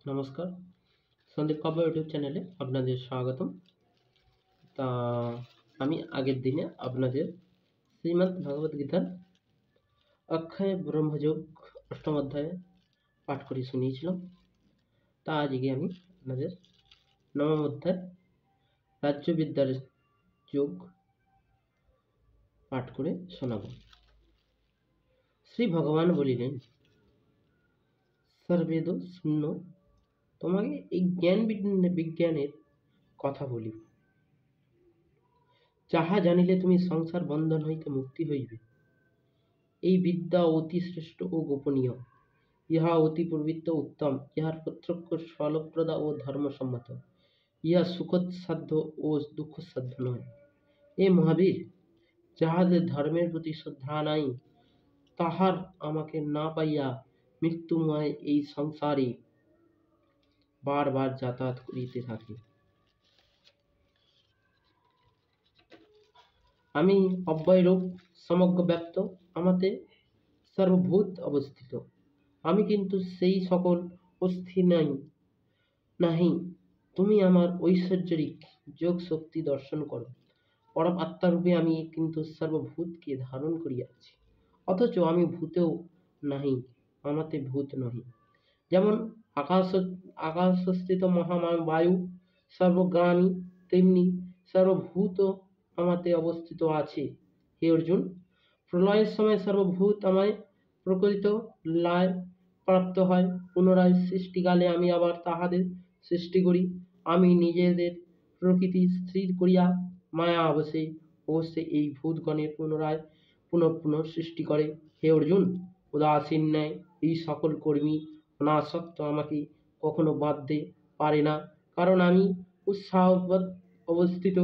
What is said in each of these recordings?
নমস্কার। সন্দীপ কাব্য ইউটিউব চ্যানেলে আপনাদের স্বাগতম। তা আমি আগের দিনে আপনাদের শ্রীমদ্ ভগবদ গীতার অক্ষয় ব্রহ্মযোগ অষ্টম অধ্যায়ে পাঠ করে শুনিয়েছিলাম। তা আজকে আমি আপনাদের নবম অধ্যায় রাজ্যবিদ্যার যোগ পাঠ করে শোনাব। শ্রী ভগবান বলিলেন, সর্বেদ শূন্য, তোমাকে এই জ্ঞান বিজ্ঞানের কথা বলিব, যাহা জানিলে তুমি সংসার বন্ধন হইতে মুক্তি হইবে। এই বিদ্যা অতি শ্রেষ্ঠ ও গোপনীয়, ইহা অতি পবিত্র উত্তম, ইহার প্রত্যক্ষ ফলপ্রদা ও ধর্মসম্মত, ইহা সুখসাধ্য ও দুঃখসাধ্য নয়। এ মহাবীর, যাহাদের ধর্মের প্রতি শ্রদ্ধা নাই, তাহার আমাকে না পাইয়া মৃত্যুময় এই সংসারে বারবার যাতায়াত করিতে থাকে। আমি অব্যয়রূপ সমগ্র ব্যক্ত, আমাতে সর্বভূত অবস্থিত। আমি কিন্তু সেই সকল অস্থি নাহি। তুমি আমার ঐশ্বর্যিক যোগ শক্তি দর্শন করো। পরম আত্মারূপে আমি কিন্তু সর্বভূতকে ধারণ করিয়াছি, অথচ আমি ভূতেও নাহি, আমাতে ভূত নহি। যেমন আকাশস্থিত মহাবায়ু সর্বগ্রামী, তেমনি সর্বভূত আমাতে অবস্থিত আছে। হে অর্জুন, প্রলয়ের সময় সর্বভূত আমায় প্রকৃত লয় প্রাপ্ত হয়। পুনরায় সৃষ্টিকালে আমি আবার তাহাদের সৃষ্টি করি। আমি নিজেদের প্রকৃতি স্থির করিয়া মায়া অবশ্যই এই ভূতগণের পুনরায় পুনঃ সৃষ্টি করে। হে অর্জুন, উদাসীন ন্যায় এই সকল কর্মী অনাসক্ত আমাকে কখনো বাঁধতে পারে না, কারণ আমি উৎসাহবৎ অবস্থিত।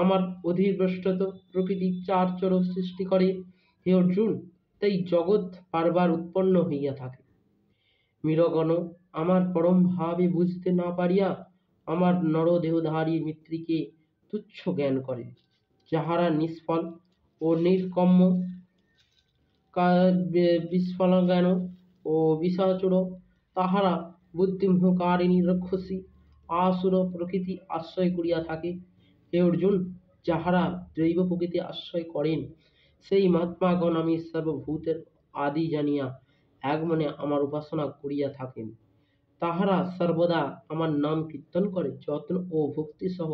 আমার অধিভ্রষ্টত প্রকৃতি চার সৃষ্টি করে। হে অর্জুন, তাই জগৎ বারবার উৎপন্ন হইয়া থাকে। মীরগণ আমার পরম ভাবে বুঝতে না পারিয়া আমার নরদেহধারী মিত্রকে তুচ্ছ জ্ঞান করে। যাহারা নিষ্ফল ও নিষ্কম্য, বিস্ফলজ্ঞান ও বিষাচুর, তাহারা বুদ্ধিমোহকারিণী রাক্ষসী আসুর প্রকৃতি আশ্রয় করিয়া থাকে। হে অর্জুন, যাহারা দৈব প্রকৃতি আশ্রয় করেন, সেই মহাত্মাগণ আমি সর্বভূতের আদি জানিয়া এক মনে আমার উপাসনা করিয়া থাকেন। তাহারা সর্বদা আমার নাম কীর্তন করে, যত্ন ও ভক্তি সহ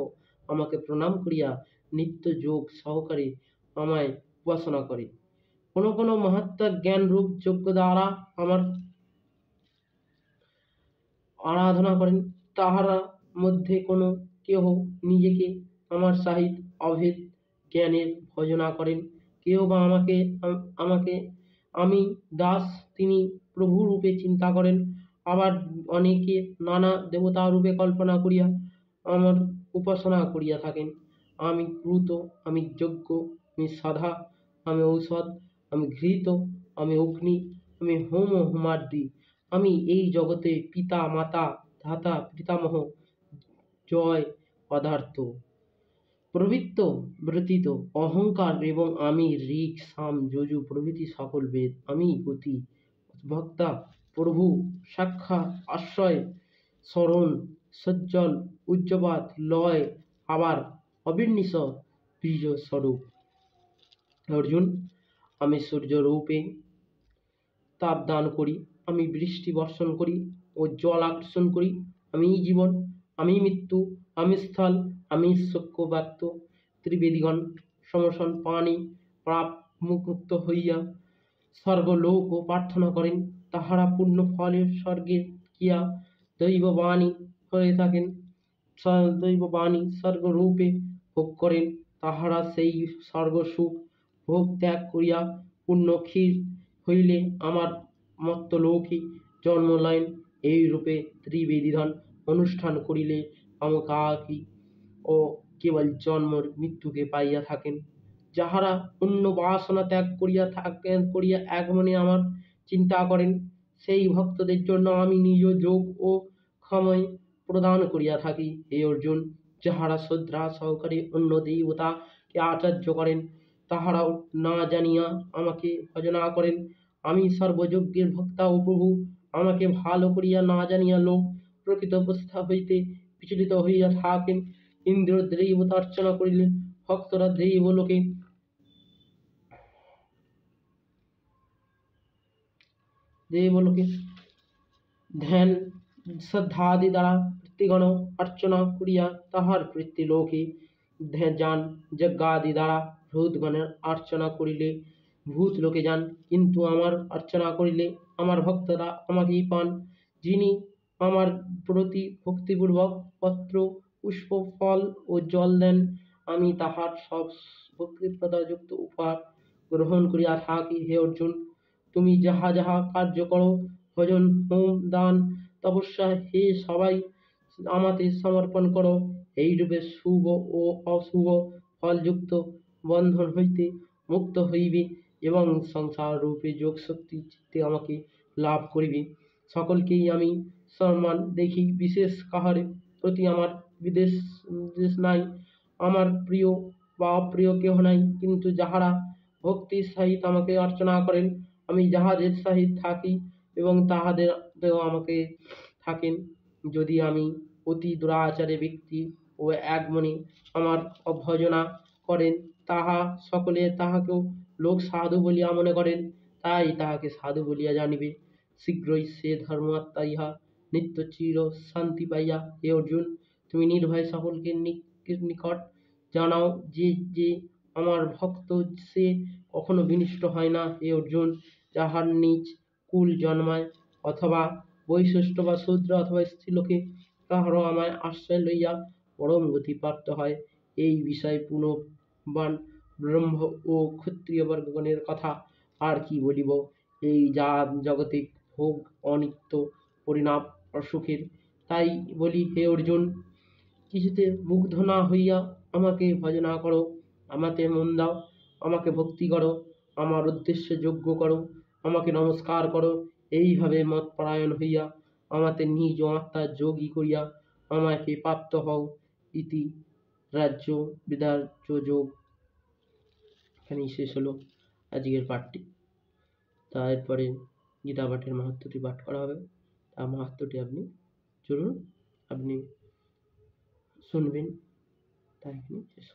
আমাকে প্রণাম করিয়া নিত্য যোগ সহকারে আমায় উপাসনা করে। কোন কোন মহাত্মা জ্ঞান রূপ যজ্ঞ দ্বারা আমার আরাধনা করেন। তাহারা মধ্যে কোনো কেহ নিজেকে আমার সহিত অভেদ জ্ঞানের ভজনা করেন, কেহ বা আমাকে আমি দাস, তিনি প্রভু রূপে চিন্তা করেন। আবার অনেকে নানা দেবতা রূপে কল্পনা করিয়া আমার উপাসনা করিয়া থাকেন। আমি ক্রুত, আমি যজ্ঞ, আমি সাধা, আমি ঔষধ, আমি ঘৃত, আমি অগ্নি, আমি হোমার্দি, আমি এই জগতে পিতা মাতা ধাতা পিতামহ জয় পদার্থ প্রবৃত্ত ব্যতীত অহংকার, এবং আমি ঋক সাম যজু প্রভৃতি সকল বেদ, আমি গতি ভক্তা প্রভু সাক্ষা আশ্রয় শরণ সজ্জল উজ্জবাত লয়, আবার অবির্নিশ বীজ স্বরূপ। অর্জুন, আমি সূর্য রূপে তাপ দান করি, আমি বৃষ্টি বর্ষণ করি ও জল আকর্ষণ করি, আমি জীবন, আমি মৃত্যু, আমি স্থল, আমি সক্যবাক্য। ত্রিবেদীগণ সমসন পানি প্রাপ মুক্ত হইয়া স্বর্গলোক ও প্রার্থনা করেন। তাহারা পূর্ণ ফলের স্বর্গের কিয়া দৈববাণী হয়ে থাকেন, দৈববাণী স্বর্গরূপে ভোগ করেন। তাহারা সেই স্বর্গসুখ ভোগ ত্যাগ করিয়া পূর্ণ ক্ষীর হইলে আমার মর্ত্যলোকে জন্ম লয়েন। এই রূপে ত্রিবেদীধন অনুষ্ঠান করিলে কামকাকি ও কেবল জন্ম মৃত্যুকে পাইয়া থাকেন। যাহারা অন্য বাসনা ত্যাগ করিয়া এক মনে আমার চিন্তা করেন, সেই ভক্তদের জন্য আমি নিজ যোগ ও ক্ষময় প্রদান করিয়া থাকি। হে অর্জুন, যাহারা শ্রদ্ধা সহকারে অন্য দেবতাকে আচার্য করেন, তাহারাও না জানিয়া আমাকে ভজনা করেন। আমি সর্বযজ্ঞের ভক্তা ও প্রভু, আমাকে ভালো করিয়া না জানিয়া লোক প্রকৃত অবস্থা হইতে বিচলিত হইয়া থাকেন। ইন্দ্র দেবতার্চনা করিলে ভক্তরা দেবলোকে ধ্যান শ্রদ্ধাদি দ্বারা ভৃত্যগণ অর্চনা করিয়া তাহার লোকে যান। যজ্ঞাদি দ্বারা ভূতগণের অর্চনা করিলে ভূত লোকে যান, কিন্তু আমার অর্চনা করিলে আমার ভক্তরা আমাকেই পান। যিনি আমার প্রতি ভক্তিপূর্বক পত্র, পুষ্প, ফল ও জল দেন, আমি তাহার সব ভক্তিপ্রদাযুক্ত উপহার গ্রহণ করিয়া থাকি। হে অর্জুন, তুমি যাহা যাহা কার্য করো, ভজন, হোম, দান, তপস্যা, হে সবাই আমাতে সমর্পণ করো। এইরূপে শুভ ও অশুভ ফলযুক্ত বন্ধন হইতে মুক্ত হইবে এবং সংসার রূপে যোগ শক্তি চিত্তে আমাকে লাভ করিবে। সকলকেই আমি সম্মান দেখি, বিশেষ কাহার প্রতি আমার বিদ্বেষ নাই। আমার প্রিয় বা অপ্রিয় কেহ নাই, কিন্তু যাহারা ভক্তির সহিত আমাকে অর্চনা করেন, আমি যাহাদের সহিত থাকি এবং তাহাদেরও আমাকে থাকেন। যদি আমি অতি দুরাচারী ব্যক্তি ও এক মনে আমার অভজনা করেন, তাহা সকলে তাহাকেও লোক সাধু বলিয়া মনে করেন, তাই তাহাকে সাধু বলিয়া জানিবে। শীঘ্রই সে ধর্মাত্মা ইহা নিত্য চির শান্তি পাইয়া। হে অর্জুন, তুমি নির্ভয় সকলকে নিকট জানাও যে যে আমার ভক্ত সে কখনো বিনষ্ট হয় না। হে অর্জুন, যাহার নিজ কুল জন্মায় অথবা বৈশিষ্ট্য বা শূদ্র অথবা স্ত্রীলোকে, তাহারও আমায় আশ্রয় লইয়া পরম গতি প্রাপ্ত হয়। এই বিষয়ে পুনঃবান ব্রহ্ম ও ক্ষত্রিয়বর্গগণের কথা আর কি বলিব। এই জগতে ভোগ অনিত্য, পরিণাম অসুখের। তাই বলি, হে অর্জুন, কিছুতে মুগ্ধ না হইয়া আমাকে ভজনা করো, আমাতে মন দাও, আমাকে ভক্তি করো, আমার উদ্দেশ্যে যজ্ঞ করো, আমাকে নমস্কার করো। এইভাবে মৎপরায়ণ হইয়া আমাতে নিজ আত্মার যোগী করিয়া আমাকে প্রাপ্ত হও। ইতি রাজ্য বিদার্য যোগ। এখানেই শেষ হলো আজকের পাঠটি। তারপরে গীতা পাঠের মাহাত্ম্যটি পাঠ করা হবে। তার মাহাত্ম্যটি আপনি চলুন আপনি শুনবেন। তাই এখানে শেষ।